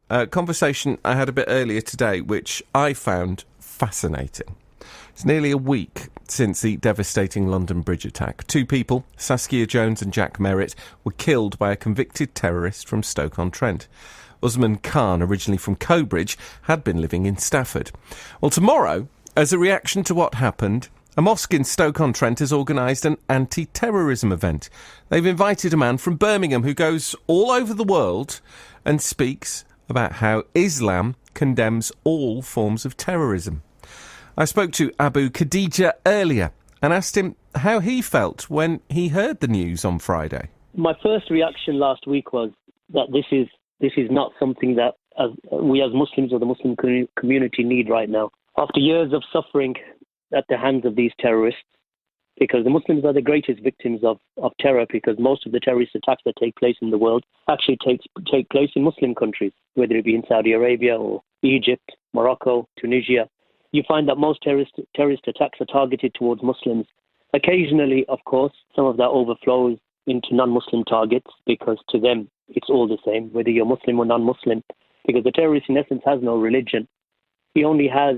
A conversation I had a bit earlier today, which I found fascinating. It's nearly a week since the devastating London Bridge attack. Two people, Saskia Jones and Jack Merritt, were killed by a convicted terrorist from Stoke-on-Trent. Usman Khan, originally from Cobridge, had been living in Stafford. Well, tomorrow, as a reaction to what happened, a mosque in Stoke-on-Trent has organised an anti-terrorism event. They've invited a man from Birmingham who goes all over the world and speaks about how Islam condemns all forms of terrorism. I spoke to Abu Khadeejah earlier and asked him how he felt when he heard the news on Friday. My first reaction last week was that this is not something that we as Muslims or the Muslim community need right now. After years of suffering at the hands of these terrorists, because the Muslims are the greatest victims of terror, because most of the terrorist attacks that take place in the world actually take place in Muslim countries, whether it be in Saudi Arabia or Egypt, Morocco, Tunisia. You find that most terrorist attacks are targeted towards Muslims. Occasionally, of course, some of that overflows into non-Muslim targets, because to them it's all the same, whether you're Muslim or non-Muslim, because the terrorist in essence has no religion. He only has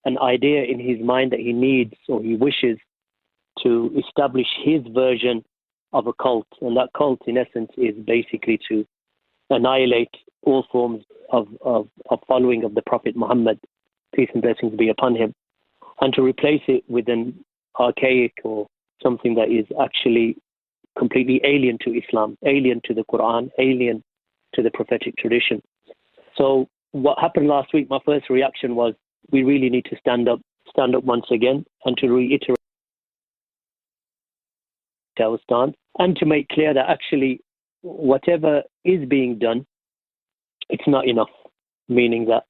an idea in his mind that he needs or he wishes to establish his version of a cult. And that cult, in essence, is basically to annihilate all forms of following of the Prophet Muhammad, peace and blessings be upon him, and to replace it with an archaic or something that is actually completely alien to Islam, alien to the Quran, alien to the prophetic tradition. So what happened last week, my first reaction was, we really need to stand up once again and to reiterate our stance and to make clear that actually whatever is being done, it's not enough, meaning that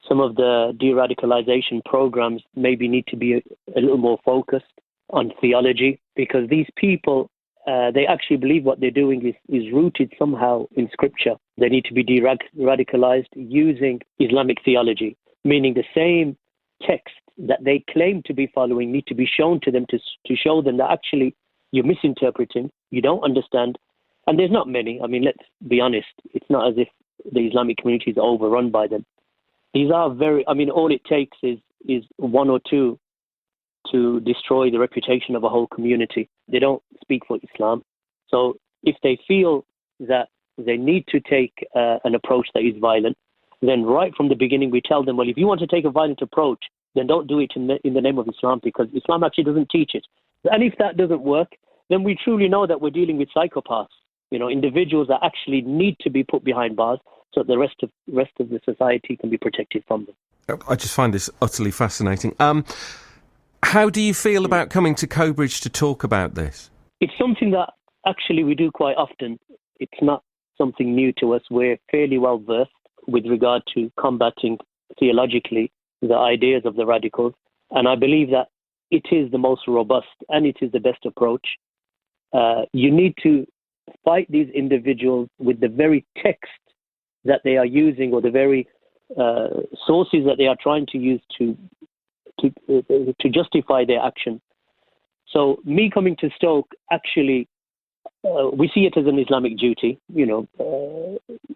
some of the de-radicalization programs maybe need to be a little more focused on theology, because these people, they actually believe what they're doing is rooted somehow in scripture. They need to be de-radicalized using Islamic theology, meaning the same text that they claim to be following need to be shown to them to show them that actually you're misinterpreting, you don't understand. And there's not many. I mean, let's be honest. It's not as if the Islamic community is overrun by them. These are all it takes is one or two to destroy the reputation of a whole community. They don't speak for Islam. So if they feel that they need to take an approach that is violent, then right from the beginning we tell them, well, if you want to take a violent approach, then don't do it in the name of Islam, because Islam actually doesn't teach it. And if that doesn't work, then we truly know that we're dealing with psychopaths, individuals that actually need to be put behind bars so that the rest of the society can be protected from them. I just find this utterly fascinating. How do you feel about coming to Cobridge to talk about this? It's something that actually we do quite often. It's not something new to us. We're fairly well versed with regard to combating theologically the ideas of the radicals. And I believe that it is the most robust and it is the best approach. You need to fight these individuals with the very text that they are using, or the very sources that they are trying to use to justify their action. So me coming to Stoke, actually, we see it as an Islamic duty.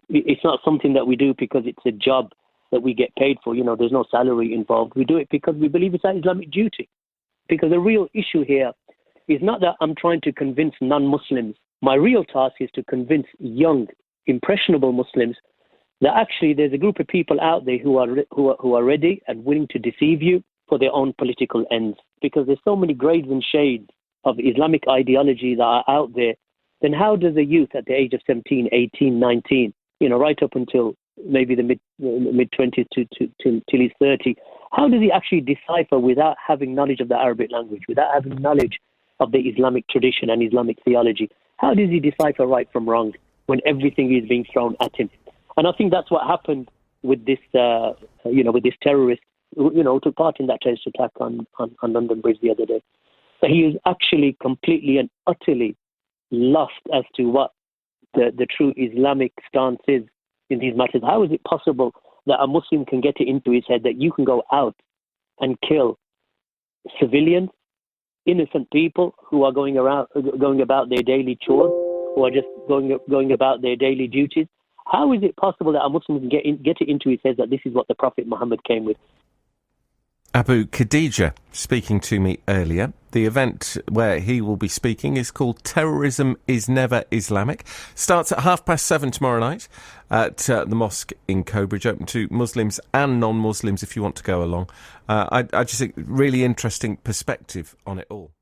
It's not something that we do because it's a job that we get paid for. There's no salary involved. We do it because we believe it's an Islamic duty. Because the real issue here is not that I'm trying to convince non-Muslims. My real task is to convince young, impressionable Muslims that actually there's a group of people out there who are ready and willing to deceive you for their own political ends. Because there's so many grades and shades of Islamic ideology that are out there, then how does a youth at the age of 17, 18, 19, right up until maybe the mid-20s till he's 30, how does he actually decipher without having knowledge of the Arabic language, without having knowledge of the Islamic tradition and Islamic theology? How does he decipher right from wrong when everything is being thrown at him? And I think that's what happened with this, with this terrorist, who took part in that terrorist attack on London Bridge the other day. So he is actually completely and utterly lost as to what the true Islamic stance is in these matters. How is it possible that a Muslim can get it into his head that you can go out and kill civilians, innocent people who are going about their daily chores, who are just going about their daily duties, How is it possible that a Muslim can get it into his head that this is what the Prophet Muhammad came with? Abu Khadeejah speaking to me earlier. The event where he will be speaking is called Terrorism is Never Islamic. Starts at 7:30 tomorrow night at the mosque in Cobridge, open to Muslims and non-Muslims if you want to go along. I just think really interesting perspective on it all.